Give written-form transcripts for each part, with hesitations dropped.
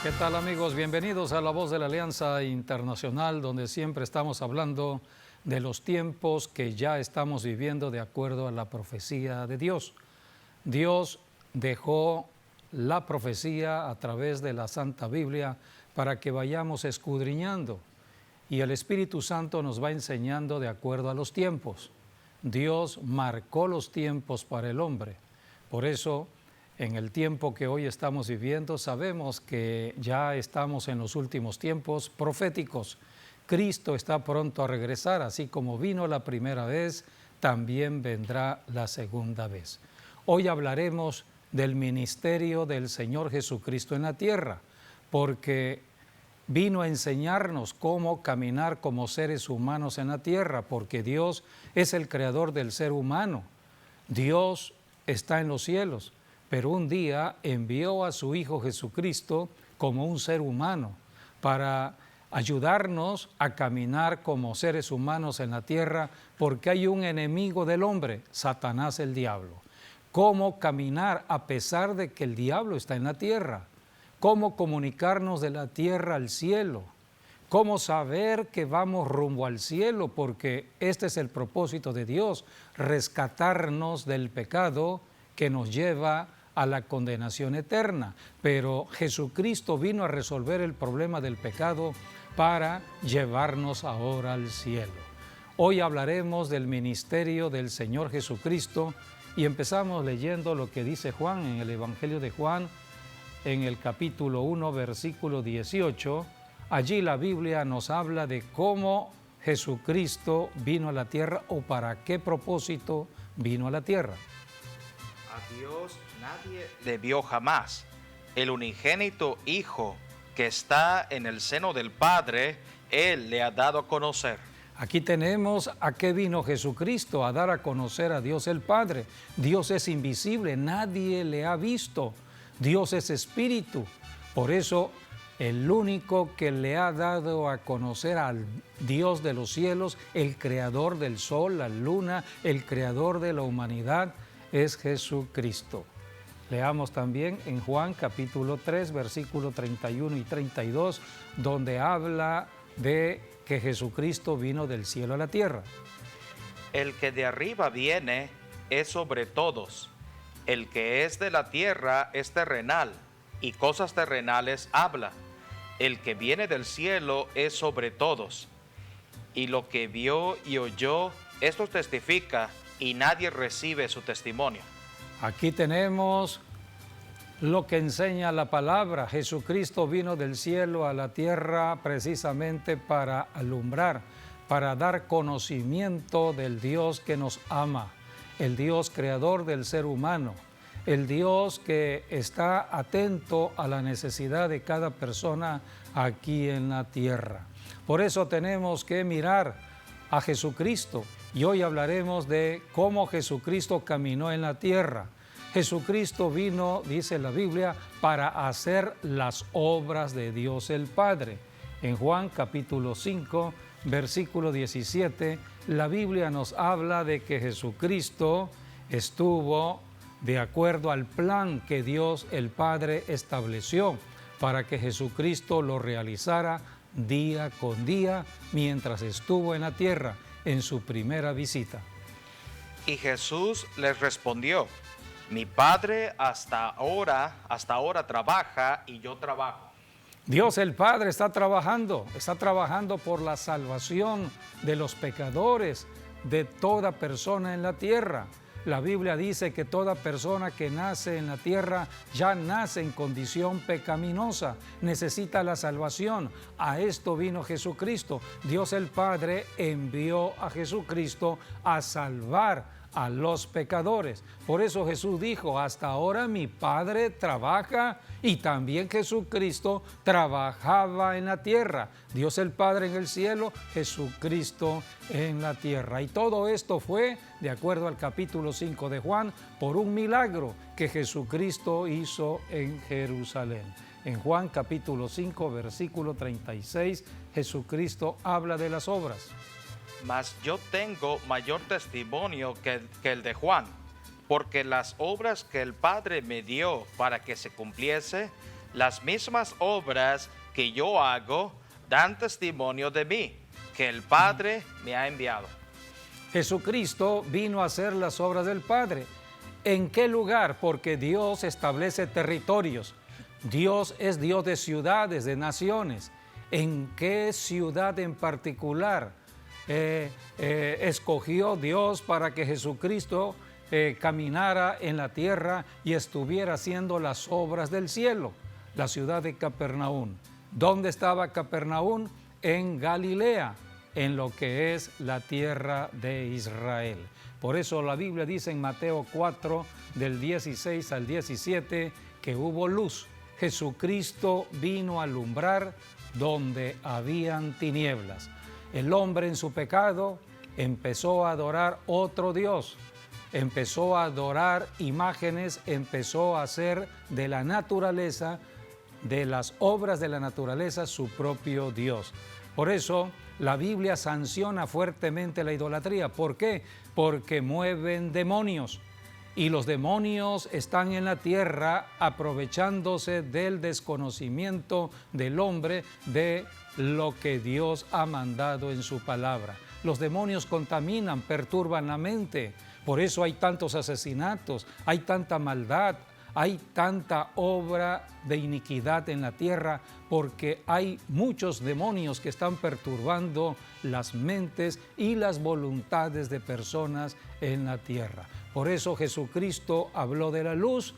¿Qué tal, amigos? Bienvenidos a La Voz de la Alianza Internacional, donde siempre estamos hablando de los tiempos que ya estamos viviendo de acuerdo a la profecía de Dios. Dios dejó la profecía a través de la Santa Biblia para que vayamos escudriñando, y el Espíritu Santo nos va enseñando de acuerdo a los tiempos. Dios marcó los tiempos para el hombre. Por eso, en el tiempo que hoy estamos viviendo, sabemos que ya estamos en los últimos tiempos proféticos. Cristo está pronto a regresar, así como vino la primera vez, también vendrá la segunda vez. Hoy hablaremos del ministerio del Señor Jesucristo en la tierra, porque vino a enseñarnos cómo caminar como seres humanos en la tierra, porque Dios es el creador del ser humano. Dios está en los cielos, pero un día envió a su Hijo Jesucristo como un ser humano para ayudarnos a caminar como seres humanos en la tierra, porque hay un enemigo del hombre, Satanás el diablo. ¿Cómo caminar a pesar de que el diablo está en la tierra? ¿Cómo comunicarnos de la tierra al cielo? ¿Cómo saber que vamos rumbo al cielo? Porque este es el propósito de Dios, rescatarnos del pecado que nos lleva a la condenación eterna. Pero Jesucristo vino a resolver el problema del pecado para llevarnos ahora al cielo. Hoy hablaremos del ministerio del Señor Jesucristo y empezamos leyendo lo que dice Juan en el Evangelio de Juan, en el capítulo 1, versículo 18. Allí la Biblia nos habla de cómo Jesucristo vino a la tierra o para qué propósito vino a la tierra. A Dios nadie le vio jamás. El unigénito Hijo que está en el seno del Padre, Él le ha dado a conocer. Aquí tenemos a qué vino Jesucristo, a dar a conocer a Dios el Padre. Dios es invisible, nadie le ha visto. Dios es espíritu. Por eso, el único que le ha dado a conocer al Dios de los cielos, el creador del sol, la luna, el creador de la humanidad, es Jesucristo. Leamos también en Juan capítulo 3, versículo 31 y 32, donde habla de que Jesucristo vino del cielo a la tierra. El que de arriba viene es sobre todos. El que es de la tierra es terrenal, y cosas terrenales habla. El que viene del cielo es sobre todos. Y lo que vio y oyó, esto testifica, y nadie recibe su testimonio. Aquí tenemos lo que enseña la palabra. Jesucristo vino del cielo a la tierra precisamente para alumbrar, para dar conocimiento del Dios que nos ama, el Dios creador del ser humano, el Dios que está atento a la necesidad de cada persona aquí en la tierra. Por eso tenemos que mirar a Jesucristo, y hoy hablaremos de cómo Jesucristo caminó en la tierra. Jesucristo vino, dice la Biblia, para hacer las obras de Dios el Padre. En Juan capítulo 5, versículo 17, la Biblia nos habla de que Jesucristo estuvo de acuerdo al plan que Dios el Padre estableció para que Jesucristo lo realizara día con día mientras estuvo en la tierra en su primera visita. Y Jesús les respondió: mi Padre hasta ahora trabaja y yo trabajo. Dios el Padre está trabajando por la salvación de los pecadores, de toda persona en la tierra. La Biblia dice que toda persona que nace en la tierra ya nace en condición pecaminosa, necesita la salvación. A esto vino Jesucristo. Dios el Padre envió a Jesucristo a salvar a los pecadores. Por eso Jesús dijo: hasta ahora mi Padre trabaja, y también Jesucristo trabajaba en la tierra. Dios el Padre en el cielo, Jesucristo en la tierra. Y todo esto fue, de acuerdo al capítulo 5 de Juan, por un milagro que Jesucristo hizo en Jerusalén. En Juan capítulo 5, versículo 36, Jesucristo habla de las obras. Mas yo tengo mayor testimonio que el de Juan, porque las obras que el Padre me dio para que se cumpliese, las mismas obras que yo hago dan testimonio de mí, que el Padre me ha enviado. Jesucristo vino a hacer las obras del Padre. ¿En qué lugar? Porque Dios establece territorios. Dios es Dios de ciudades, de naciones. ¿En qué ciudad en particular escogió Dios para que Jesucristo caminara en la tierra y estuviera haciendo las obras del cielo? La ciudad de Capernaum. ¿Dónde estaba Capernaum? En Galilea, en lo que es la tierra de Israel. Por eso la Biblia dice en Mateo 4, del 16 al 17, que hubo luz. Jesucristo vino a alumbrar donde habían tinieblas. El hombre en su pecado empezó a adorar otro Dios, empezó a adorar imágenes, empezó a hacer de la naturaleza, de las obras de la naturaleza, su propio Dios. Por eso la Biblia sanciona fuertemente la idolatría. ¿Por qué? Porque mueven demonios. Y los demonios están en la tierra aprovechándose del desconocimiento del hombre de lo que Dios ha mandado en su palabra. Los demonios contaminan, perturban la mente. Por eso hay tantos asesinatos, hay tanta maldad, hay tanta obra de iniquidad en la tierra, porque hay muchos demonios que están perturbando las mentes y las voluntades de personas en la tierra. Por eso Jesucristo habló de la luz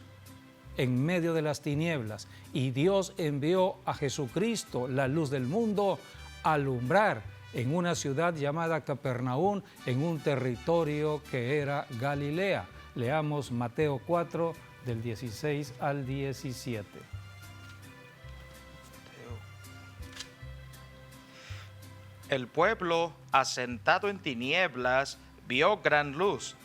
en medio de las tinieblas, y Dios envió a Jesucristo, la luz del mundo, a alumbrar en una ciudad llamada Capernaum, en un territorio que era Galilea. Leamos Mateo 4, del 16 al 17. El pueblo asentado en tinieblas vio gran luz,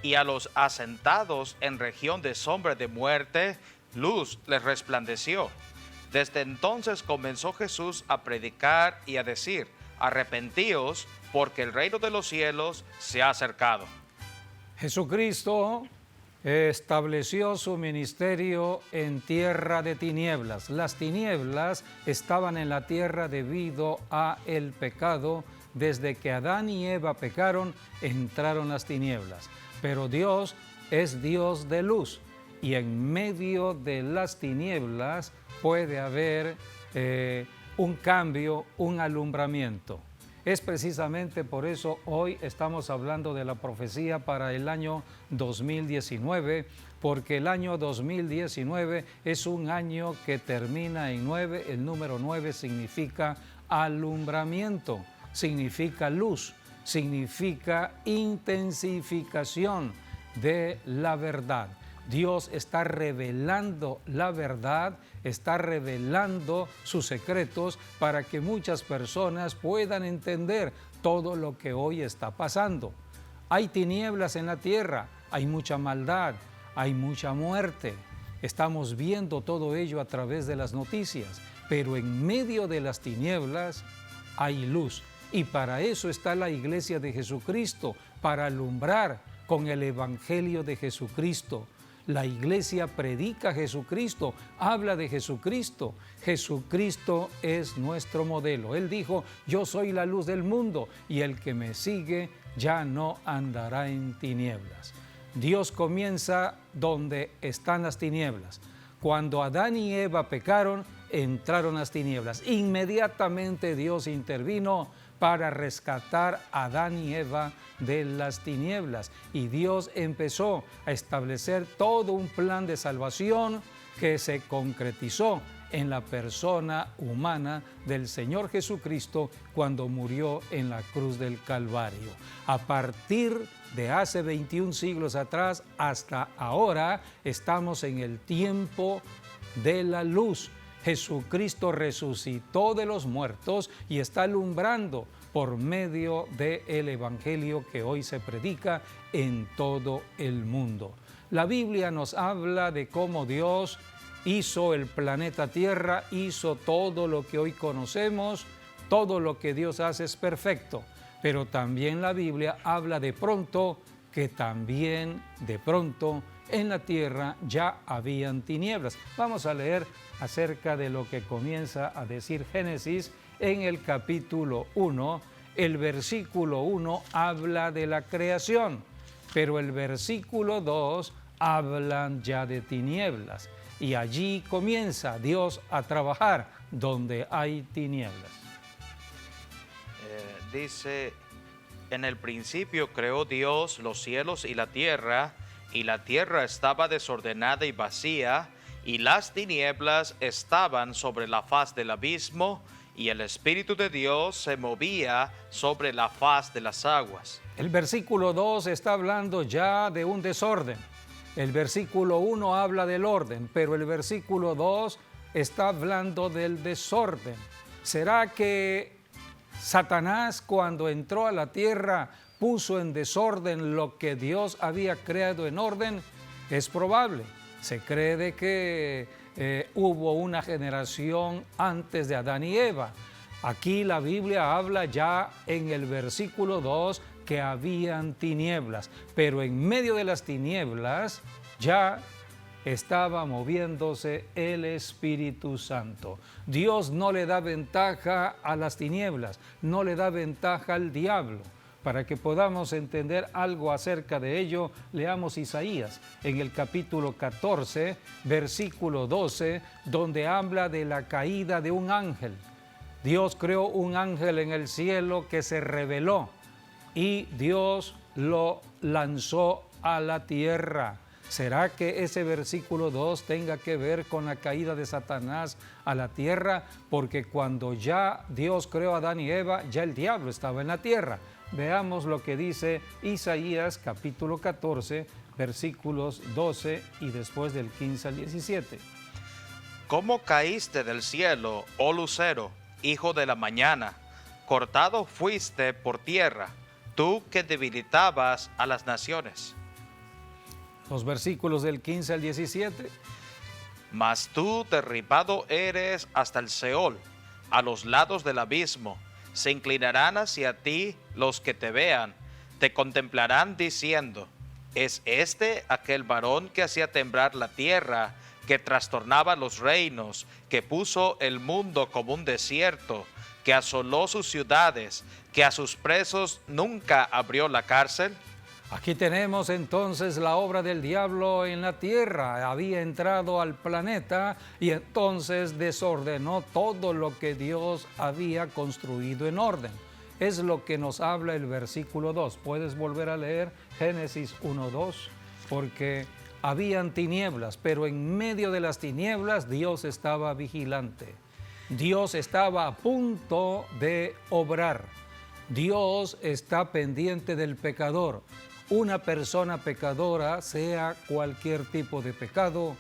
y a los asentados en región de sombra de muerte, luz les resplandeció. Desde entonces comenzó Jesús a predicar y a decir: arrepentíos, porque el reino de los cielos se ha acercado. Jesucristo estableció su ministerio en tierra de tinieblas. Las tinieblas estaban en la tierra debido a el pecado. Desde que Adán y Eva pecaron, entraron las tinieblas. Pero Dios es Dios de luz, y en medio de las tinieblas puede haber un cambio, un alumbramiento. Es precisamente por eso hoy estamos hablando de la profecía para el año 2019, porque el año 2019 es un año que termina en 9. El número 9 significa alumbramiento, significa luz, significa intensificación de la verdad. Dios está revelando la verdad, está revelando sus secretos para que muchas personas puedan entender todo lo que hoy está pasando. Hay tinieblas en la tierra, hay mucha maldad, hay mucha muerte. Estamos viendo todo ello a través de las noticias, pero en medio de las tinieblas hay luz. Y para eso está la Iglesia de Jesucristo, para alumbrar con el Evangelio de Jesucristo. La Iglesia predica a Jesucristo, habla de Jesucristo. Jesucristo es nuestro modelo. Él dijo: yo soy la luz del mundo, y el que me sigue ya no andará en tinieblas. Dios comienza donde están las tinieblas. Cuando Adán y Eva pecaron, entraron las tinieblas. Inmediatamente Dios intervino para rescatar a Adán y Eva de las tinieblas. Y Dios empezó a establecer todo un plan de salvación que se concretizó en la persona humana del Señor Jesucristo cuando murió en la cruz del Calvario. A partir de hace 21 siglos atrás hasta ahora estamos en el tiempo de la luz. Jesucristo resucitó de los muertos y está alumbrando por medio del Evangelio que hoy se predica en todo el mundo. La Biblia nos habla de cómo Dios hizo el planeta Tierra, hizo todo lo que hoy conocemos. Todo lo que Dios hace es perfecto, pero también la Biblia habla de pronto que también de pronto en la tierra ya habían tinieblas. Vamos a leer acerca de lo que comienza a decir Génesis en el capítulo 1. El versículo 1 habla de la creación, pero el versículo 2 hablan ya de tinieblas. Y allí comienza Dios a trabajar donde hay tinieblas. Dice, en el principio creó Dios los cielos y la tierra estaba desordenada y vacía, y las tinieblas estaban sobre la faz del abismo, y el Espíritu de Dios se movía sobre la faz de las aguas. El versículo 2 está hablando ya de un desorden. El versículo 1 habla del orden, pero el versículo 2 está hablando del desorden. ¿Será que Satanás, cuando entró a la tierra, puso en desorden lo que Dios había creado en orden? Es probable. Se cree de que hubo una generación antes de Adán y Eva. Aquí la Biblia habla ya en el versículo 2 que habían tinieblas, pero en medio de las tinieblas ya estaba moviéndose el Espíritu Santo. Dios no le da ventaja a las tinieblas, no le da ventaja al diablo. Para que podamos entender algo acerca de ello, leamos Isaías en el capítulo 14, versículo 12, donde habla de la caída de un ángel. Dios creó un ángel en el cielo que se rebeló y Dios lo lanzó a la tierra. ¿Será que ese versículo 2 tenga que ver con la caída de Satanás a la tierra? Porque cuando ya Dios creó a Adán y Eva, ya el diablo estaba en la tierra. Veamos lo que dice Isaías capítulo 14, versículos 12 y después del 15 al 17. ¿Cómo caíste del cielo, oh lucero, hijo de la mañana? Cortado fuiste por tierra, tú que debilitabas a las naciones. Los versículos del 15 al 17. Mas tú derribado eres hasta el Seol, a los lados del abismo. Se inclinarán hacia ti los que te vean, te contemplarán diciendo, ¿es este aquel varón que hacía temblar la tierra, que trastornaba los reinos, que puso el mundo como un desierto, que asoló sus ciudades, que a sus presos nunca abrió la cárcel? Aquí tenemos entonces la obra del diablo en la tierra. Había entrado al planeta y entonces desordenó todo lo que Dios había construido en orden. Es lo que nos habla el versículo 2. Puedes volver a leer Génesis 1:2, porque habían tinieblas, pero en medio de las tinieblas Dios estaba vigilante. Dios estaba a punto de obrar. Dios está pendiente del pecador. Una persona pecadora, sea cualquier tipo de pecado,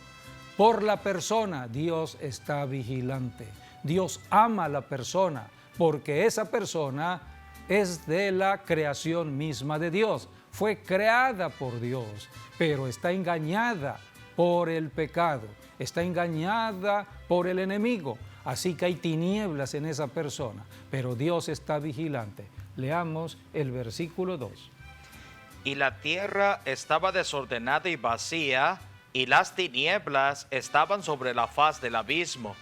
por la persona Dios está vigilante. Dios ama a la persona porque esa persona es de la creación misma de Dios. Fue creada por Dios, pero está engañada por el pecado, está engañada por el enemigo. Así que hay tinieblas en esa persona, pero Dios está vigilante. Leamos el versículo 2. Y la tierra estaba desordenada y vacía, y las tinieblas estaban sobre la faz del abismo,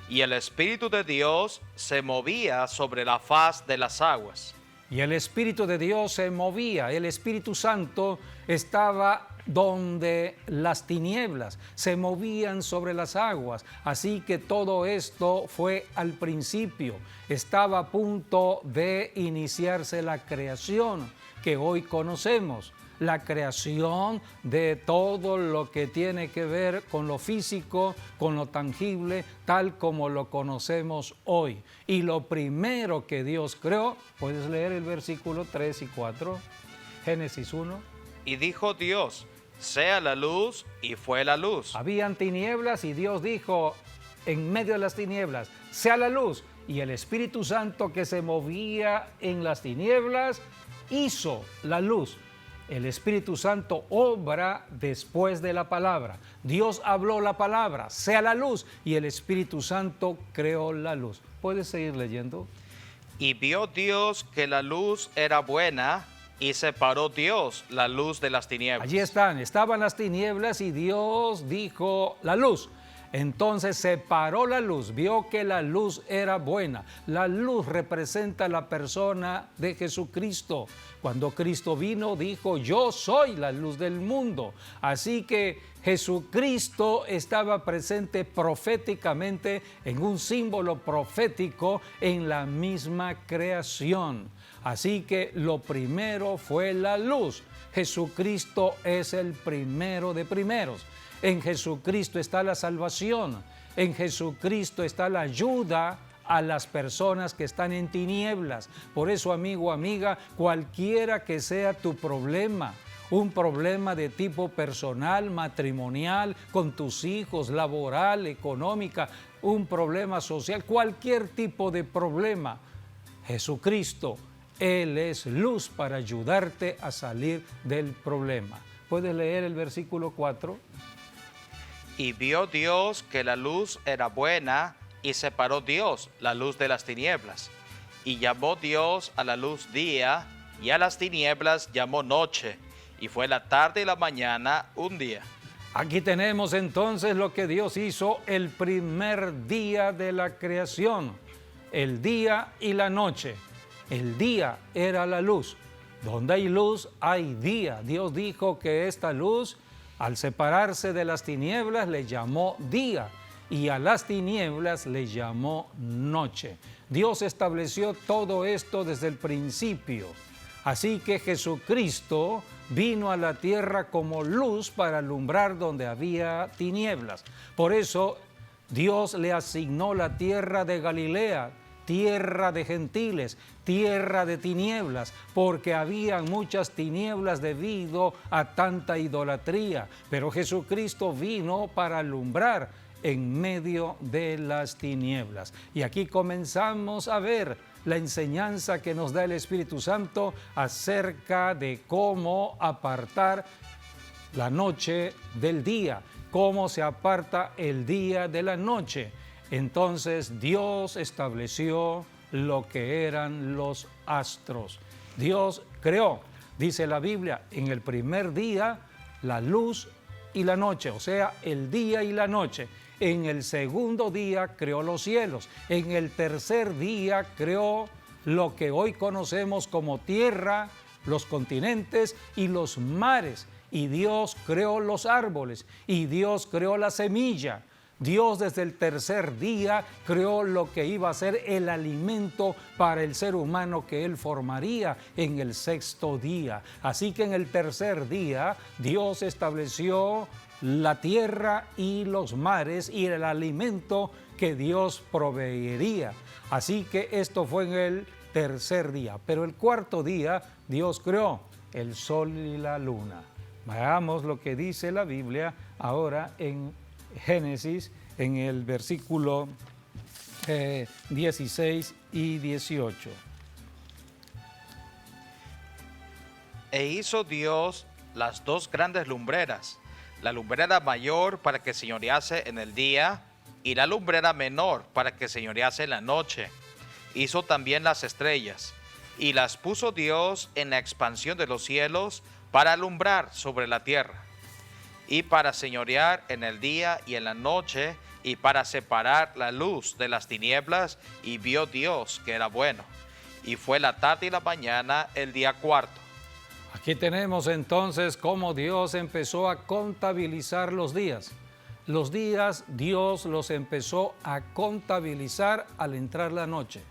y el Espíritu de Dios se movía sobre la faz de las aguas. Y el Espíritu de Dios se movía, el Espíritu Santo estaba donde las tinieblas se movían sobre las aguas. Así que todo esto fue al principio. Estaba a punto de iniciarse la creación que hoy conocemos, la creación de todo lo que tiene que ver con lo físico, con lo tangible, tal como lo conocemos hoy. Y lo primero que Dios creó, puedes leer el versículo 3 y 4, Génesis 1. Y dijo Dios, sea la luz, y fue la luz. Habían tinieblas y Dios dijo, en medio de las tinieblas, sea la luz. Y el Espíritu Santo que se movía en las tinieblas hizo la luz. El Espíritu Santo obra después de la palabra. Dios habló la palabra, sea la luz, y el Espíritu Santo creó la luz. ¿Puedes seguir leyendo? Y vio Dios que la luz era buena, y separó Dios la luz de las tinieblas. Allí estaban las tinieblas y Dios dijo la luz. Entonces separó la luz, vio que la luz era buena. La luz representa la persona de Jesucristo. Cuando Cristo vino, dijo, yo soy la luz del mundo. Así que Jesucristo estaba presente proféticamente en un símbolo profético en la misma creación. Así que lo primero fue la luz. Jesucristo es el primero de primeros. En Jesucristo está la salvación. En Jesucristo está la ayuda a las personas que están en tinieblas. Por eso, amigo, amiga, cualquiera que sea tu problema, un problema de tipo personal, matrimonial, con tus hijos, laboral, económica, un problema social, cualquier tipo de problema, Jesucristo, Él es luz para ayudarte a salir del problema. ¿Puedes leer el versículo 4? Y vio Dios que la luz era buena, y separó Dios la luz de las tinieblas. Y llamó Dios a la luz día, y a las tinieblas llamó noche. Y fue la tarde y la mañana un día. Aquí tenemos entonces lo que Dios hizo el primer día de la creación, el día y la noche. El día era la luz. Donde hay luz, hay día. Dios dijo que esta luz, al separarse de las tinieblas, le llamó día, y a las tinieblas le llamó noche. Dios estableció todo esto desde el principio. Así que Jesucristo vino a la tierra como luz para alumbrar donde había tinieblas. Por eso Dios le asignó la tierra de Galilea, tierra de gentiles, tierra de tinieblas, porque había muchas tinieblas debido a tanta idolatría. Pero Jesucristo vino para alumbrar en medio de las tinieblas. Y aquí comenzamos a ver la enseñanza que nos da el Espíritu Santo acerca de cómo apartar la noche del día, cómo se aparta el día de la noche. Entonces Dios estableció lo que eran los astros. Dios creó, dice la Biblia, en el primer día la luz y la noche, o sea, el día y la noche. En el segundo día creó los cielos. En el tercer día creó lo que hoy conocemos como tierra, los continentes y los mares. Y Dios creó los árboles y Dios creó la semilla. Dios desde el tercer día creó lo que iba a ser el alimento para el ser humano que Él formaría en el sexto día. Así que en el tercer día Dios estableció la tierra y los mares y el alimento que Dios proveería. Así que esto fue en el tercer día. Pero el cuarto día Dios creó el sol y la luna. Veamos lo que dice la Biblia ahora en Génesis, en el versículo 16 y 18. E hizo Dios las dos grandes lumbreras, la lumbrera mayor para que señorease en el día, y la lumbrera menor para que señorease en la noche. Hizo también las estrellas, y las puso Dios en la expansión de los cielos para alumbrar sobre la tierra, y para señorear en el día y en la noche, y para separar la luz de las tinieblas. Y vio Dios que era bueno. Y fue la tarde y la mañana el día cuarto. Aquí tenemos entonces cómo Dios empezó a contabilizar los días. Los días Dios los empezó a contabilizar al entrar la noche,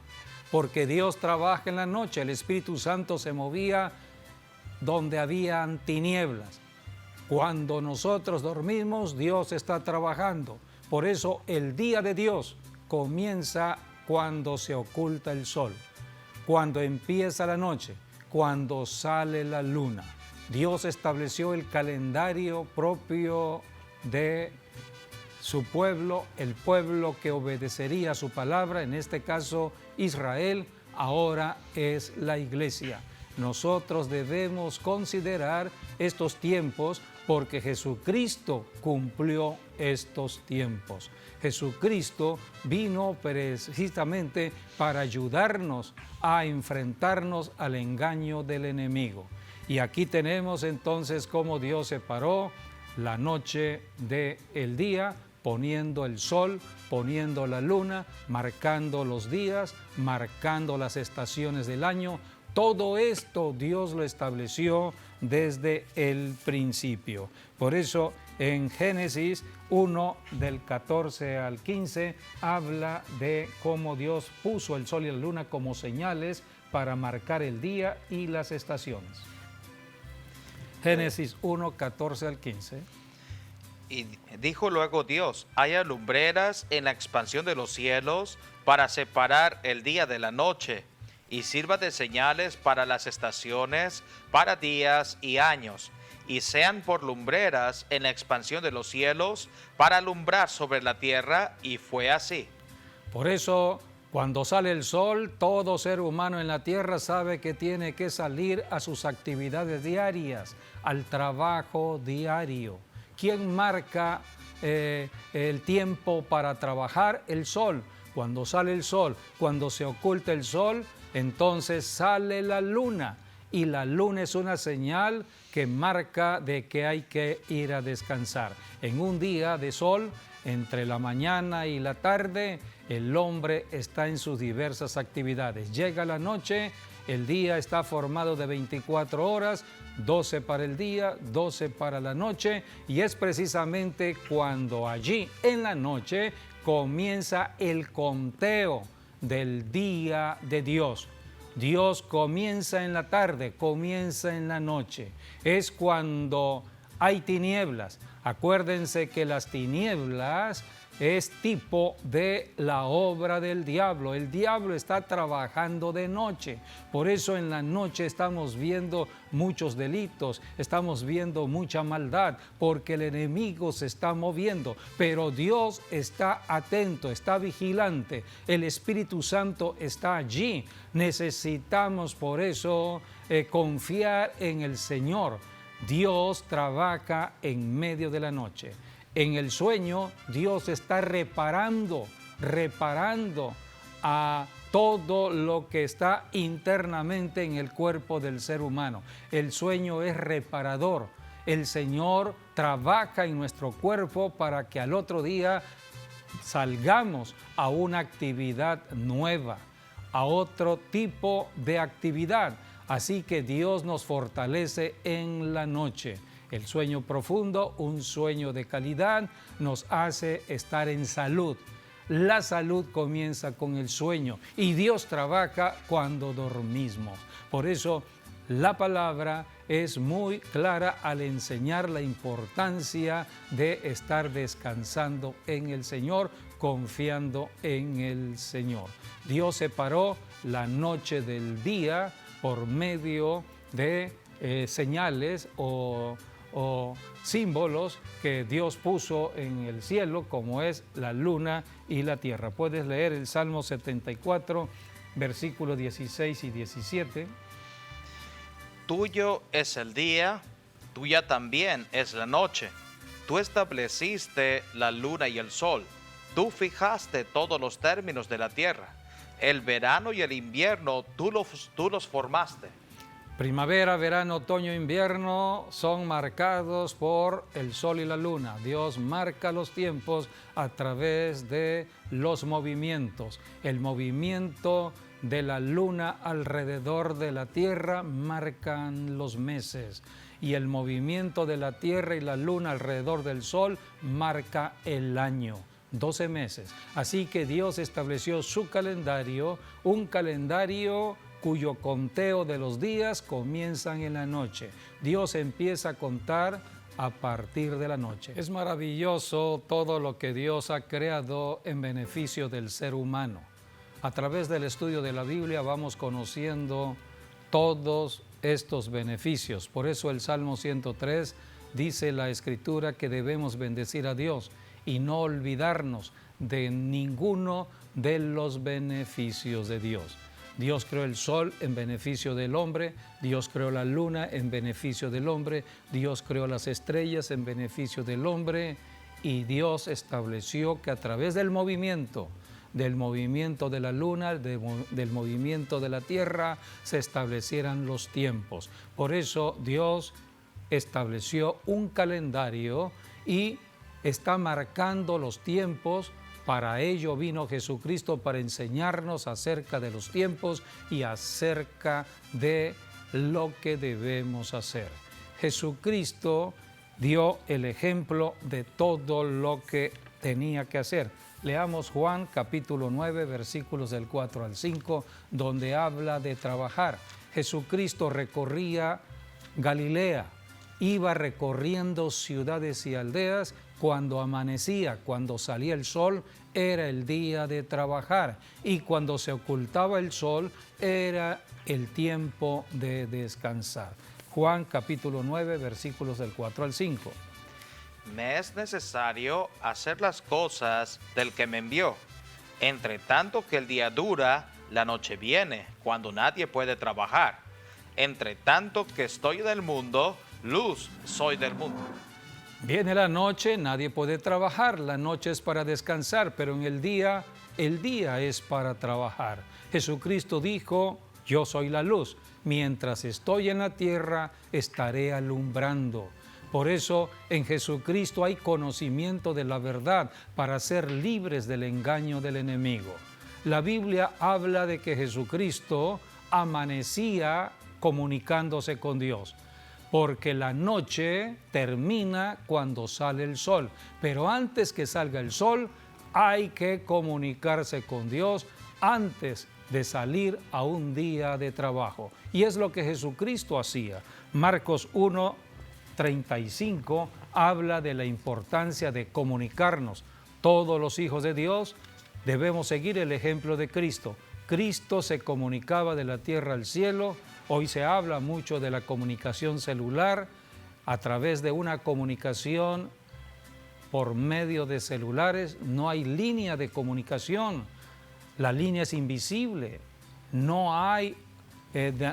porque Dios trabaja en la noche. El Espíritu Santo se movía donde habían tinieblas. Cuando nosotros dormimos, Dios está trabajando. Por eso el día de Dios comienza cuando se oculta el sol, cuando empieza la noche, cuando sale la luna. Dios estableció el calendario propio de su pueblo, el pueblo que obedecería a su palabra, en este caso Israel, ahora es la iglesia. Nosotros debemos considerar estos tiempos porque Jesucristo cumplió estos tiempos. Jesucristo vino precisamente para ayudarnos a enfrentarnos al engaño del enemigo. Y aquí tenemos entonces cómo Dios separó la noche del día, poniendo el sol, poniendo la luna, marcando los días, marcando las estaciones del año. Todo esto Dios lo estableció desde el principio. Por eso en Génesis 1, del 14 al 15, habla de cómo Dios puso el sol y la luna como señales para marcar el día y las estaciones. Génesis 1, 14 al 15. Y dijo luego Dios, haya lumbreras en la expansión de los cielos para separar el día de la noche, y sirva de señales para las estaciones, para días y años, y sean por lumbreras en la expansión de los cielos para alumbrar sobre la tierra, y fue así. Por eso, cuando sale el sol, todo ser humano en la tierra sabe que tiene que salir a sus actividades diarias, al trabajo diario. ¿Quién marca el tiempo para trabajar? El sol. Cuando sale el sol, cuando se oculta el sol, entonces sale la luna. Y la luna es una señal que marca de que hay que ir a descansar. En un día de sol, entre la mañana y la tarde, el hombre está en sus diversas actividades. Llega la noche, el día está formado de 24 horas, 12 para el día, 12 para la noche, y es precisamente cuando allí en la noche comienza el conteo del día de Dios. Dios comienza en la tarde, comienza en la noche. Es cuando hay tinieblas. Acuérdense que las tinieblas es tipo de la obra del diablo. El diablo está trabajando de noche. Por eso en la noche estamos viendo muchos delitos, estamos viendo mucha maldad, porque el enemigo se está moviendo. Pero Dios está atento, está vigilante. El Espíritu Santo está allí. Necesitamos por eso confiar en el Señor. Dios trabaja en medio de la noche. En el sueño, Dios está reparando a todo lo que está internamente en el cuerpo del ser humano. El sueño es reparador. El Señor trabaja en nuestro cuerpo para que al otro día salgamos a una actividad nueva, a otro tipo de actividad. Así que Dios nos fortalece en la noche. El sueño profundo, un sueño de calidad, nos hace estar en salud. La salud comienza con el sueño y Dios trabaja cuando dormimos. Por eso la palabra es muy clara al enseñar la importancia de estar descansando en el Señor, confiando en el Señor. Dios separó la noche del día por medio de señales o símbolos que Dios puso en el cielo, como es la luna y la tierra. Puedes leer el Salmo 74, versículos 16 y 17. Tuyo es el día, tuya también es la noche. Tú estableciste la luna y el sol. Tú fijaste todos los términos de la tierra. El verano y el invierno tú los formaste. Primavera, verano, otoño, invierno son marcados por el sol y la luna. Dios marca los tiempos a través de los movimientos. El movimiento de la luna alrededor de la tierra marcan los meses. Y el movimiento de la tierra y la luna alrededor del sol marca el año. 12 meses. Así que Dios estableció su calendario, un calendario cuyo conteo de los días comienzan en la noche. Dios empieza a contar a partir de la noche. Es maravilloso todo lo que Dios ha creado en beneficio del ser humano. A través del estudio de la Biblia vamos conociendo todos estos beneficios. Por eso el Salmo 103 dice la Escritura que debemos bendecir a Dios y no olvidarnos de ninguno de los beneficios de Dios. Dios creó el sol en beneficio del hombre, Dios creó la luna en beneficio del hombre, Dios creó las estrellas en beneficio del hombre, y Dios estableció que a través del movimiento del movimiento de la luna, del movimiento de la tierra, se establecieran los tiempos. Por eso Dios estableció un calendario y está marcando los tiempos. Para ello vino Jesucristo, para enseñarnos acerca de los tiempos y acerca de lo que debemos hacer. Jesucristo dio el ejemplo de todo lo que tenía que hacer. Leamos Juan capítulo 9, versículos del 4 al 5, donde habla de trabajar. Jesucristo recorría Galilea, iba recorriendo ciudades y aldeas. Cuando amanecía, cuando salía el sol, era el día de trabajar, y cuando se ocultaba el sol, era el tiempo de descansar. Juan capítulo 9, versículos del 4 al 5. Me es necesario hacer las cosas del que me envió. Entre tanto que el día dura, la noche viene, cuando nadie puede trabajar. Entre tanto que estoy del mundo, luz soy del mundo. Viene la noche, nadie puede trabajar, la noche es para descansar, pero en el día es para trabajar. Jesucristo dijo, yo soy la luz, mientras estoy en la tierra, estaré alumbrando. Por eso en Jesucristo hay conocimiento de la verdad para ser libres del engaño del enemigo. La Biblia habla de que Jesucristo amanecía comunicándose con Dios, porque la noche termina cuando sale el sol, pero antes que salga el sol hay que comunicarse con Dios antes de salir a un día de trabajo. Y es lo que Jesucristo hacía. Marcos 1:35 habla de la importancia de comunicarnos. Todos los hijos de Dios debemos seguir el ejemplo de Cristo. Cristo se comunicaba de la tierra al cielo. Hoy se habla mucho de la comunicación celular, a través de una comunicación por medio de celulares. No hay línea de comunicación, la línea es invisible, no hay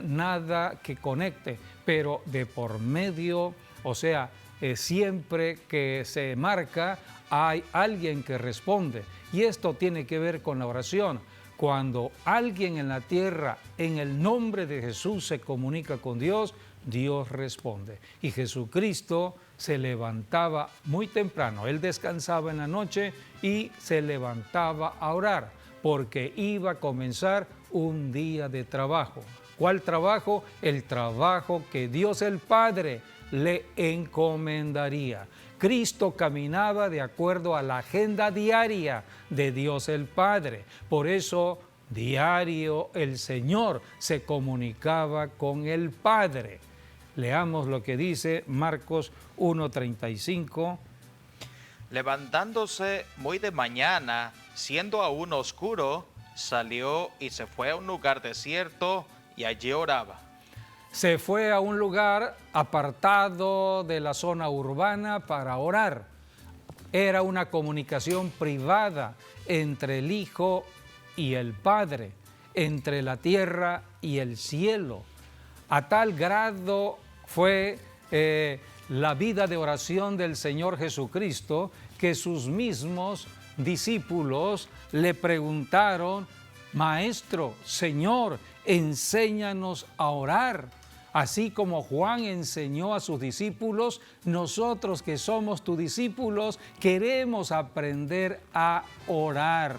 nada que conecte, pero de por medio, o sea, siempre que se marca hay alguien que responde, y esto tiene que ver con la oración. Cuando alguien en la tierra, en el nombre de Jesús, se comunica con Dios, Dios responde. Y Jesucristo se levantaba muy temprano. Él descansaba en la noche y se levantaba a orar, porque iba a comenzar un día de trabajo. ¿Cuál trabajo? El trabajo que Dios el Padre le encomendaría. Cristo caminaba de acuerdo a la agenda diaria de Dios el Padre. Por eso, diario el Señor se comunicaba con el Padre. Leamos lo que dice Marcos 1:35. Levantándose muy de mañana, siendo aún oscuro, salió y se fue a un lugar desierto y allí oraba. Se fue a un lugar apartado de la zona urbana para orar. Era una comunicación privada entre el Hijo y el Padre, entre la tierra y el cielo. A tal grado fue la vida de oración del Señor Jesucristo que sus mismos discípulos le preguntaron: Maestro, Señor, enséñanos a orar. Así como Juan enseñó a sus discípulos, nosotros que somos tus discípulos queremos aprender a orar.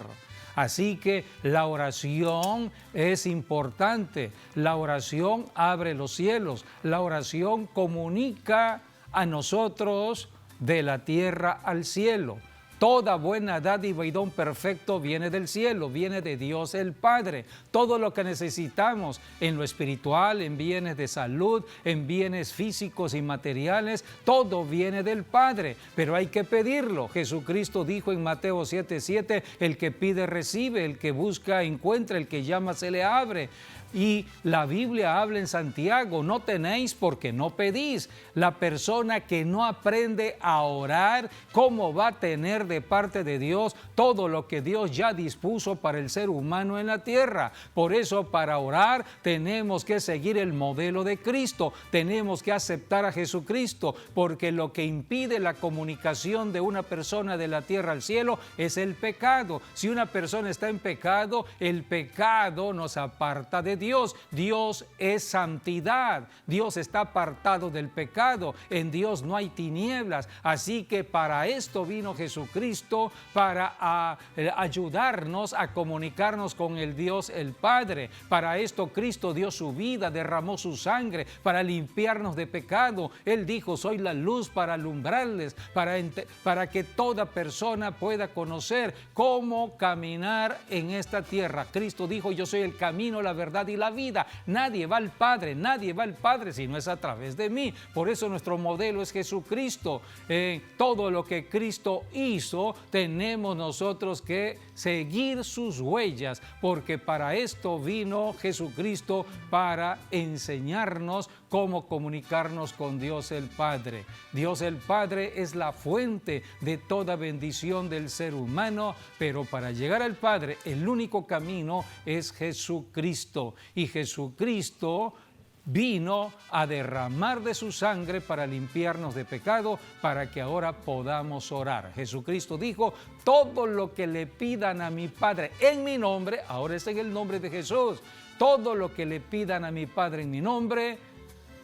Así que la oración es importante. La oración abre los cielos. La oración comunica a nosotros de la tierra al cielo. Toda buena dádiva y don perfecto viene del cielo, viene de Dios el Padre. Todo lo que necesitamos en lo espiritual, en bienes de salud, en bienes físicos y materiales, todo viene del Padre, pero hay que pedirlo. Jesucristo dijo en Mateo 7:7, el que pide recibe, el que busca encuentra, el que llama se le abre. Y la Biblia habla en Santiago, no tenéis porque no pedís. La persona que no aprende a orar, ¿cómo va a tener de parte de Dios todo lo que Dios ya dispuso para el ser humano en la tierra? Por eso, para orar tenemos que seguir el modelo de Cristo, tenemos que aceptar a Jesucristo, porque lo que impide la comunicación de una persona de la tierra al cielo es el pecado. Si una persona está en pecado, el pecado nos aparta de Dios. Dios es santidad, Dios está apartado del pecado, en Dios no hay tinieblas. Así que para esto vino Jesucristo, para ayudarnos a comunicarnos con el Dios el Padre. Para esto Cristo dio su vida, derramó su sangre para limpiarnos de pecado. Él dijo, soy la luz para alumbrarles, para que toda persona pueda conocer cómo caminar en esta tierra. Cristo dijo, yo soy el camino, la verdad y la vida. Nadie va al Padre si no es a través de mí. Por eso nuestro modelo es Jesucristo. Todo lo que Cristo hizo, tenemos nosotros que seguir sus huellas, porque para esto vino Jesucristo, para enseñarnos cómo comunicarnos con Dios el Padre. Dios el Padre es la fuente de toda bendición del ser humano, pero para llegar al Padre el único camino es Jesucristo. Y Jesucristo vino a derramar de su sangre para limpiarnos de pecado, para que ahora podamos orar. Jesucristo dijo, todo lo que le pidan a mi Padre en mi nombre, ahora es en el nombre de Jesús, todo lo que le pidan a mi Padre en mi nombre,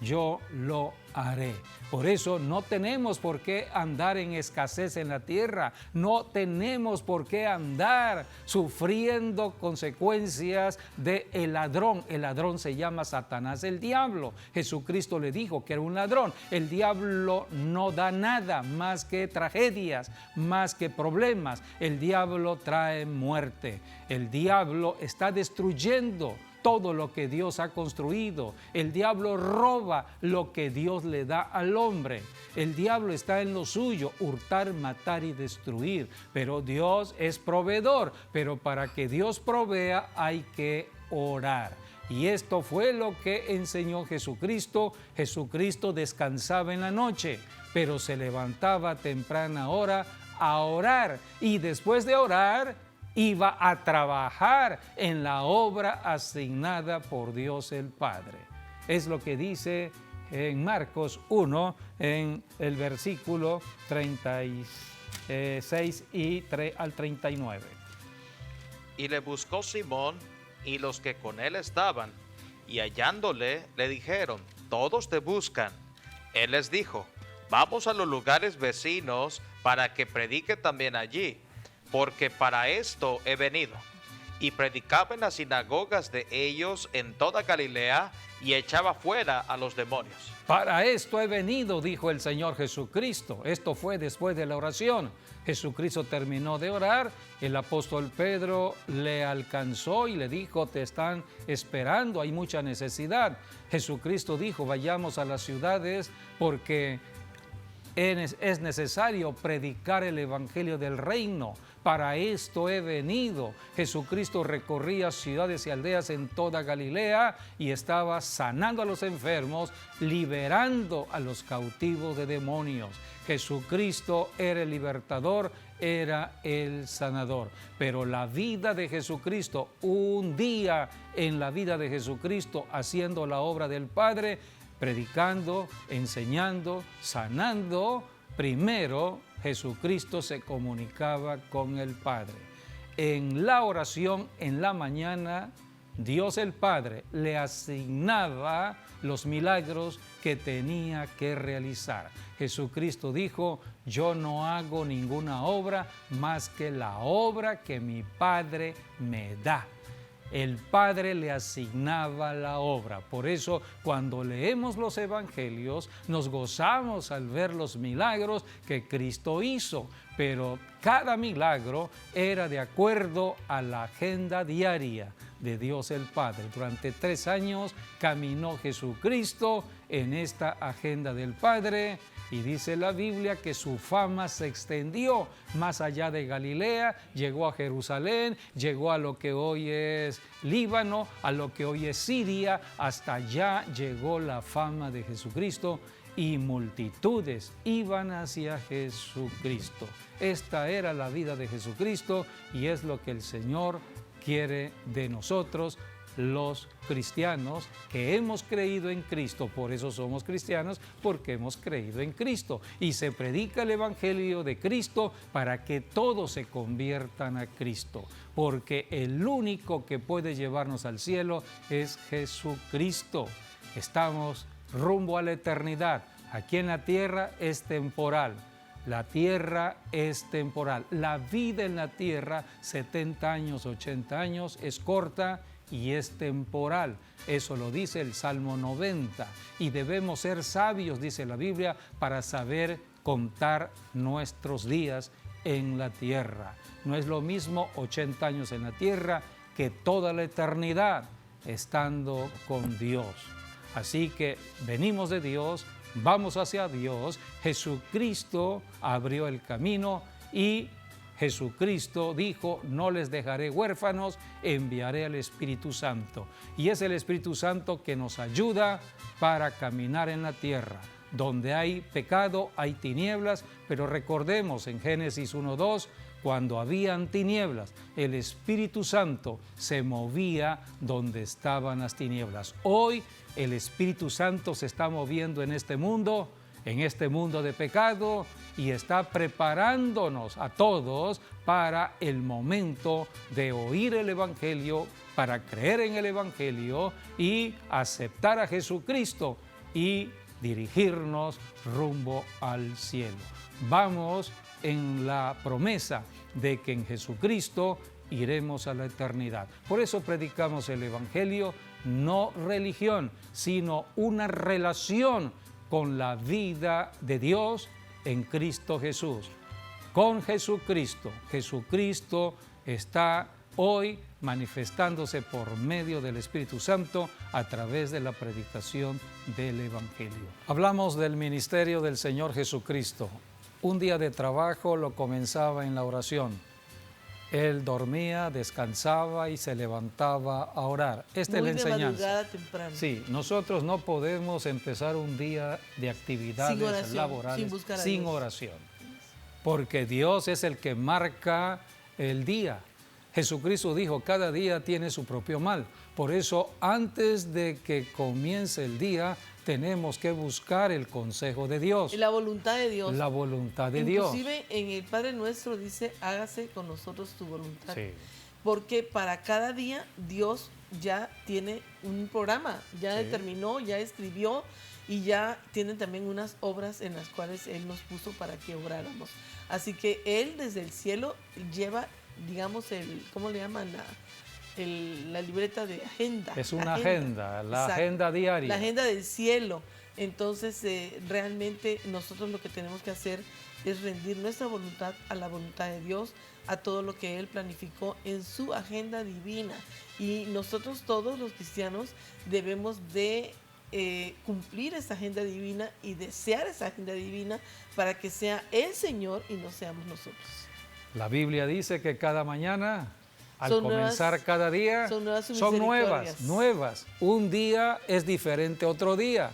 yo lo haré. Por eso no tenemos por qué andar en escasez en la tierra, no tenemos por qué andar sufriendo consecuencias del ladrón. El ladrón se llama Satanás, el diablo. Jesucristo le dijo que era un ladrón. El diablo no da nada más que tragedias, más que problemas. El diablo trae muerte. El diablo está destruyendo todo lo que Dios ha construido. El diablo roba lo que Dios le da al hombre. El diablo está en lo suyo, hurtar, matar y destruir. Pero Dios es proveedor. Pero para que Dios provea hay que orar. Y esto fue lo que enseñó Jesucristo. Jesucristo descansaba en la noche, pero se levantaba a temprana hora a orar. Y después de orar, iba a trabajar en la obra asignada por Dios el Padre. Es lo que dice en Marcos 1, en el versículo 36 al 39. Y le buscó Simón y los que con él estaban, y hallándole le dijeron, todos te buscan. Él les dijo, vamos a los lugares vecinos para que predique también allí, porque para esto he venido. Y predicaba en las sinagogas de ellos en toda Galilea y echaba fuera a los demonios. Para esto he venido, dijo el Señor Jesucristo. Esto fue después de la oración. Jesucristo terminó de orar, el apóstol Pedro le alcanzó y le dijo, te están esperando, hay mucha necesidad. Jesucristo dijo, vayamos a las ciudades porque es necesario predicar el evangelio del reino. Para esto he venido. Jesucristo recorría ciudades y aldeas en toda Galilea y estaba sanando a los enfermos, liberando a los cautivos de demonios. Jesucristo era el libertador, era el sanador. Pero la vida de Jesucristo, un día en la vida de Jesucristo, haciendo la obra del Padre, predicando, enseñando, sanando, primero Jesucristo se comunicaba con el Padre. En la oración, en la mañana, Dios el Padre le asignaba los milagros que tenía que realizar. Jesucristo dijo, yo no hago ninguna obra más que la obra que mi Padre me da. El Padre le asignaba la obra. Por eso, cuando leemos los evangelios, nos gozamos al ver los milagros que Cristo hizo. Pero cada milagro era de acuerdo a la agenda diaria de Dios el Padre. Durante 3 años caminó Jesucristo en esta agenda del Padre Y dice la Biblia que su fama se extendió más allá de Galilea, llegó a Jerusalén, llegó a lo que hoy es Líbano, a lo que hoy es Siria, hasta allá llegó la fama de Jesucristo y multitudes iban hacia Jesucristo. Esta era la vida de Jesucristo y es lo que el Señor quiere de nosotros, los cristianos que hemos creído en Cristo. Por eso somos cristianos, porque hemos creído en Cristo. Y se predica el Evangelio de Cristo para que todos se conviertan a Cristo. Porque el único que puede llevarnos al cielo es Jesucristo. Estamos rumbo a la eternidad. Aquí en la tierra es temporal. La tierra es temporal. La vida en la tierra, 70 años, 80 años, es corta y es temporal. Eso lo dice el Salmo 90. Y debemos ser sabios, dice la Biblia, para saber contar nuestros días en la tierra. No es lo mismo 80 años en la tierra que toda la eternidad estando con Dios. Así que venimos de Dios, vamos hacia Dios. Jesucristo abrió el camino y Jesucristo dijo: no les dejaré huérfanos, enviaré al Espíritu Santo. Y es el Espíritu Santo que nos ayuda para caminar en la tierra. Donde hay pecado, hay tinieblas, pero recordemos en Génesis 1:2, cuando habían tinieblas, el Espíritu Santo se movía donde estaban las tinieblas. Hoy el Espíritu Santo se está moviendo en este mundo de pecado, y está preparándonos a todos para el momento de oír el Evangelio, para creer en el Evangelio y aceptar a Jesucristo y dirigirnos rumbo al cielo. Vamos en la promesa de que en Jesucristo iremos a la eternidad. Por eso predicamos el Evangelio, no religión, sino una relación con la vida de Dios en Cristo Jesús. Con Jesucristo. Jesucristo está hoy manifestándose por medio del Espíritu Santo a través de la predicación del Evangelio. Hablamos del ministerio del Señor Jesucristo. Un día de trabajo lo comenzaba en la oración. Él dormía, descansaba y se levantaba a orar. Esta es la enseñanza. De madrugada temprano. Sí, nosotros no podemos empezar un día de actividades laborales sin oración, porque Dios es el que marca el día. Jesucristo dijo: cada día tiene su propio mal. Por eso, antes de que comience el día, tenemos que buscar el consejo de Dios. La voluntad de Dios. La voluntad de Dios. Inclusive en el Padre Nuestro dice: hágase con nosotros tu voluntad. Sí. Porque para cada día Dios ya tiene un programa, ya Sí. determinó, ya escribió, y ya tiene también unas obras en las cuales Él nos puso para que obráramos. Así que Él desde el cielo lleva, digamos, ¿cómo le llaman? La libreta de agenda. Es una agenda, la agenda diaria. La agenda del cielo. Entonces, realmente nosotros lo que tenemos que hacer es rendir nuestra voluntad a la voluntad de Dios, a todo lo que Él planificó en su agenda divina. Y nosotros todos los cristianos debemos de cumplir esa agenda divina y desear esa agenda divina para que sea el Señor y no seamos nosotros. La Biblia dice que cada mañana, al Son comenzar nuevas, cada día, son nuevas. Un día es diferente a otro día.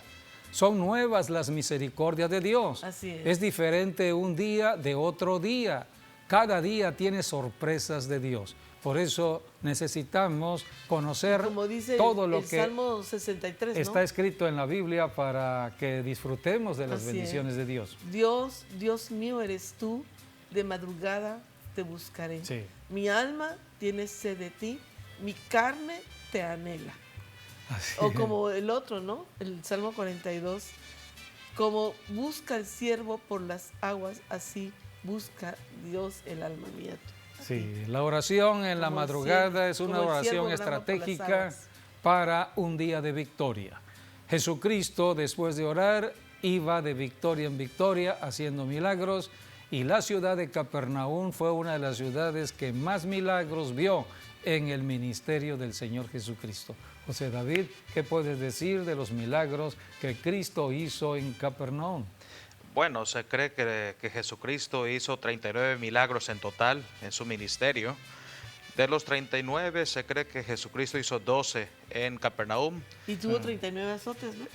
Son nuevas las misericordias de Dios. Así es. Es diferente un día de otro día. Cada día tiene sorpresas de Dios. Por eso necesitamos conocer como dice todo lo el que Salmo 63, ¿no? está escrito en la Biblia para que disfrutemos de las Así bendiciones es. de Dios. Dios mío eres tú, de madrugada te buscaré. Sí. Mi alma tiene sed de ti, mi carne te anhela. Así O es. como el otro, ¿no? El Salmo 42, como busca el siervo por las aguas, así busca Dios el alma mía. Sí, la oración en la Como el madrugada siervo, es una como el siervo oración brama por las estratégica aguas. para un día de victoria. Jesucristo, después de orar, iba de victoria en victoria haciendo milagros, y la ciudad de Capernaum fue una de las ciudades que más milagros vio en el ministerio del Señor Jesucristo. José David, ¿qué puedes decir de los milagros que Cristo hizo en Capernaum? Bueno, se cree que Jesucristo hizo 39 milagros en total en su ministerio. De los 39 se cree que Jesucristo hizo 12 en Capernaum. Y tuvo 39 azotes, ¿no?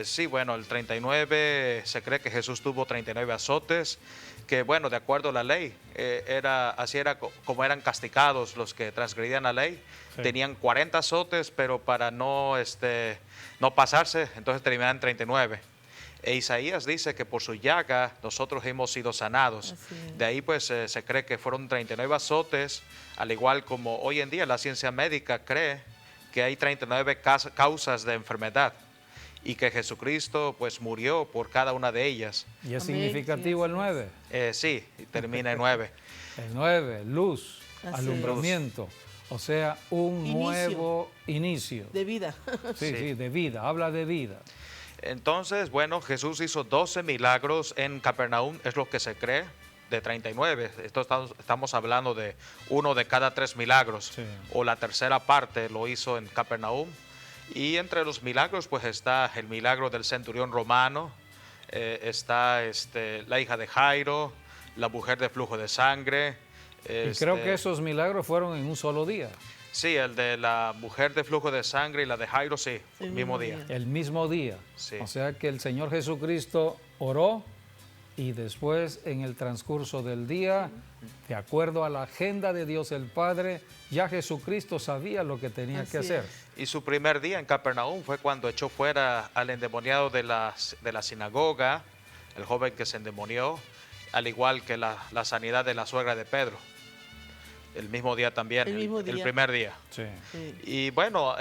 Sí, bueno, el 39 se cree que Jesús tuvo 39 azotes, que bueno, de acuerdo a la ley, así era como eran castigados los que transgredían la ley. Sí. Tenían 40 azotes, pero para no pasarse, entonces terminaban 39. E Isaías dice que por su llaga nosotros hemos sido sanados. Así es. De ahí pues se cree que fueron 39 azotes, al igual como hoy en día la ciencia médica cree que hay 39 causas de enfermedad y que Jesucristo pues murió por cada una de ellas. Y es Amén, significativo sí, el 9. Sí, y termina en 9. El 9, luz, Así alumbramiento. O sea, un Inicio. nuevo inicio. De vida. Sí, Sí. sí, de vida, habla de vida. Entonces, bueno, Jesús hizo 12 milagros en Capernaum, es lo que se cree, de 39. Estamos hablando de uno de cada 3 milagros, Sí. o la tercera parte lo hizo en Capernaum. Y entre los milagros, pues está el milagro del centurión romano, está la hija de Jairo, la mujer de flujo de sangre. Y creo que esos milagros fueron en un solo día. Sí, el de la mujer de flujo de sangre y la de Jairo, sí, El el mismo mismo día. día. El mismo día. Sí. O sea que el Señor Jesucristo oró y después en el transcurso del día, de acuerdo a la agenda de Dios el Padre, ya Jesucristo sabía lo que tenía Así que hacer. es. Y su primer día en Capernaum fue cuando echó fuera al endemoniado de la sinagoga, el joven que se endemonió, al igual que la sanidad de la suegra de Pedro. El mismo día también, El mismo el día. primer día. Sí. Sí. Y bueno,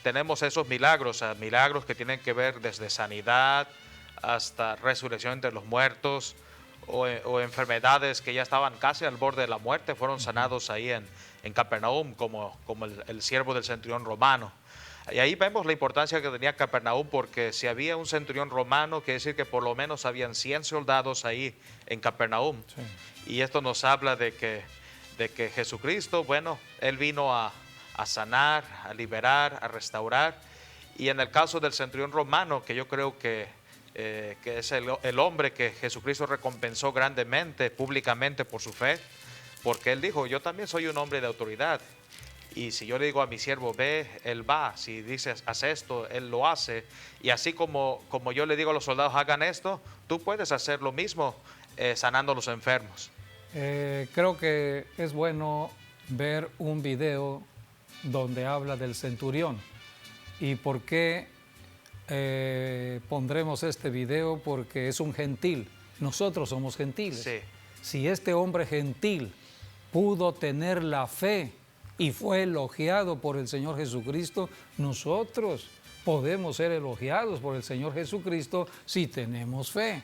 tenemos esos milagros, milagros que tienen que ver desde sanidad hasta resurrección entre los muertos o enfermedades que ya estaban casi al borde de la muerte, fueron sanados ahí en Capernaum, como el siervo del centurión romano. Y ahí vemos la importancia que tenía Capernaum, porque si había un centurión romano, quiere decir que por lo menos habían 100 soldados ahí en Capernaum. Sí. Y esto nos habla de que Jesucristo, bueno, Él vino a sanar, a liberar, a restaurar. Y en el caso del centurión romano, que yo creo que es el hombre que Jesucristo recompensó grandemente, públicamente por su fe, porque Él dijo, yo también soy un hombre de autoridad. Y si yo le digo a mi siervo, ve, él va. Si dices, haz esto, él lo hace. Y así como yo le digo a los soldados, hagan esto, tú puedes hacer lo mismo, sanando a los enfermos. Creo que es bueno ver un video donde habla del centurión. ¿Y por qué pondremos este video? Porque es un gentil. Nosotros somos gentiles. Sí. Si este hombre gentil pudo tener la fe y fue elogiado por el Señor Jesucristo, nosotros podemos ser elogiados por el Señor Jesucristo si tenemos fe.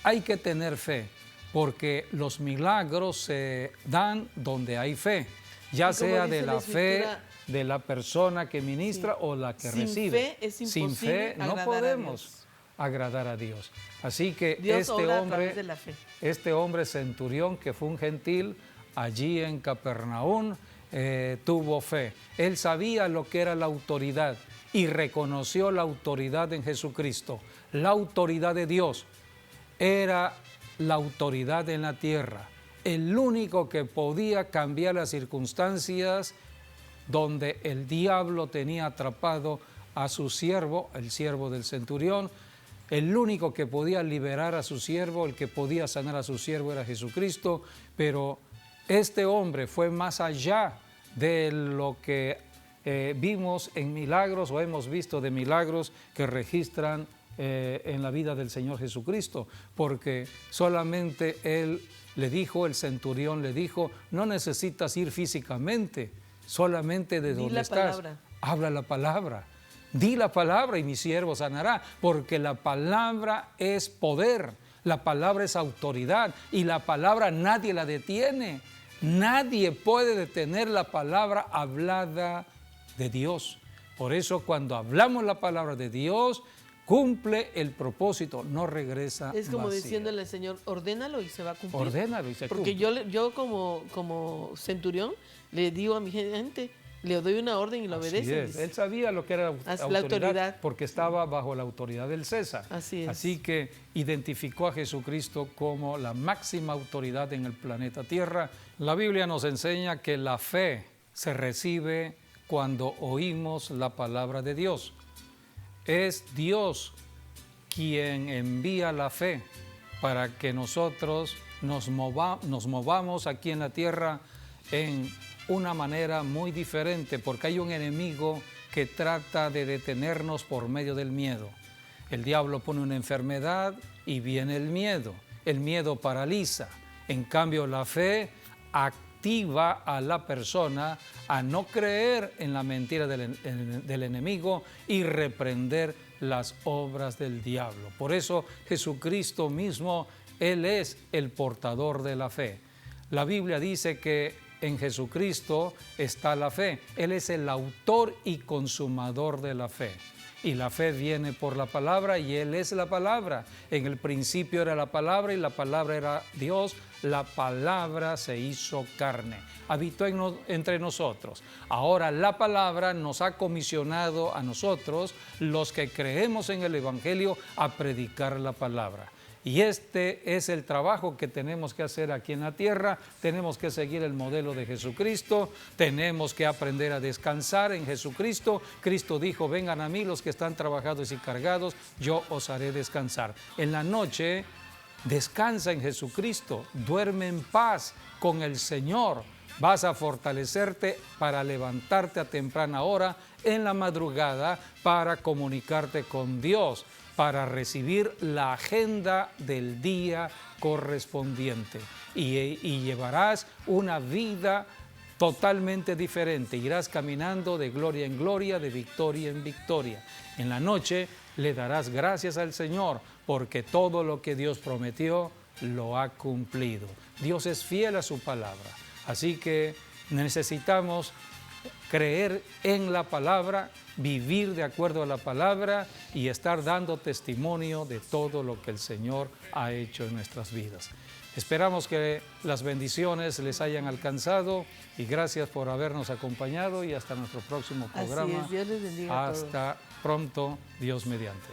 Hay que tener fe, porque los milagros se dan donde hay fe, ya Y como sea dice de la la fe Escritura, de la persona que ministra sí, o la que sin recibe. fe es Sin imposible fe no agradar a podemos Dios. agradar a Dios. Así que Dios obra a través de la fe. este hombre centurión, que fue un gentil allí en Capernaum, tuvo fe. Él sabía lo que era la autoridad y reconoció la autoridad en Jesucristo. La autoridad de Dios era la autoridad en la tierra. El único que podía cambiar las circunstancias donde el diablo tenía atrapado a su siervo, el siervo del centurión. El único que podía liberar a su siervo, el que podía sanar a su siervo era Jesucristo, pero este hombre fue más allá de lo que vimos en milagros o hemos visto de milagros que registran en la vida del Señor Jesucristo, porque solamente él le dijo, el centurión le dijo, no necesitas ir físicamente, solamente de Di donde la estás, palabra. habla la palabra. Di la palabra y mi siervo sanará, porque la palabra es poder, la palabra es autoridad y la palabra nadie la detiene. Nadie puede detener la palabra hablada de Dios. Por eso cuando hablamos la palabra de Dios, cumple el propósito, no regresa Es como vacía. diciéndole al Señor, ordénalo y se va a cumplir. Ordénalo y se Porque cumple. yo como centurión le digo a mi gente, Le doy una orden y lo Así obedece. es. Él sabía lo que era La autoridad. porque estaba bajo la autoridad del César. Así es. Así que identificó a Jesucristo como la máxima autoridad en el planeta Tierra. La Biblia nos enseña que la fe se recibe cuando oímos la palabra de Dios. Es Dios quien envía la fe para que nosotros nos movamos aquí en la tierra en una manera muy diferente, porque hay un enemigo que trata de detenernos por medio del miedo. El diablo pone una enfermedad y viene el miedo. El miedo paraliza. En cambio, la fe activa a la persona a no creer en la mentira del enemigo y reprender las obras del diablo. Por eso Jesucristo mismo, Él es el portador de la fe. La Biblia dice que en Jesucristo está la fe. Él es el autor y consumador de la fe. Y la fe viene por la palabra y Él es la palabra. En el principio era la palabra y la palabra era Dios. La palabra se hizo carne, habitó entre nosotros. Ahora la palabra nos ha comisionado a nosotros, los que creemos en el Evangelio, a predicar la palabra. Y este es el trabajo que tenemos que hacer aquí en la tierra. Tenemos que seguir el modelo de Jesucristo, tenemos que aprender a descansar en Jesucristo. Cristo dijo: vengan a mí los que están trabajados y cargados, yo os haré descansar. En la noche, descansa en Jesucristo, duerme en paz con el Señor. Vas a fortalecerte para levantarte a temprana hora en la madrugada para comunicarte con Dios, para recibir la agenda del día correspondiente y llevarás una vida totalmente diferente. Irás caminando de gloria en gloria, de victoria en victoria. En la noche le darás gracias al Señor porque todo lo que Dios prometió lo ha cumplido. Dios es fiel a su palabra. Así que necesitamos creer en la palabra, vivir de acuerdo a la palabra y estar dando testimonio de todo lo que el Señor ha hecho en nuestras vidas. Esperamos que las bendiciones les hayan alcanzado y gracias por habernos acompañado y hasta nuestro próximo programa. Así es, Dios les bendiga a todos. Hasta pronto, Dios mediante.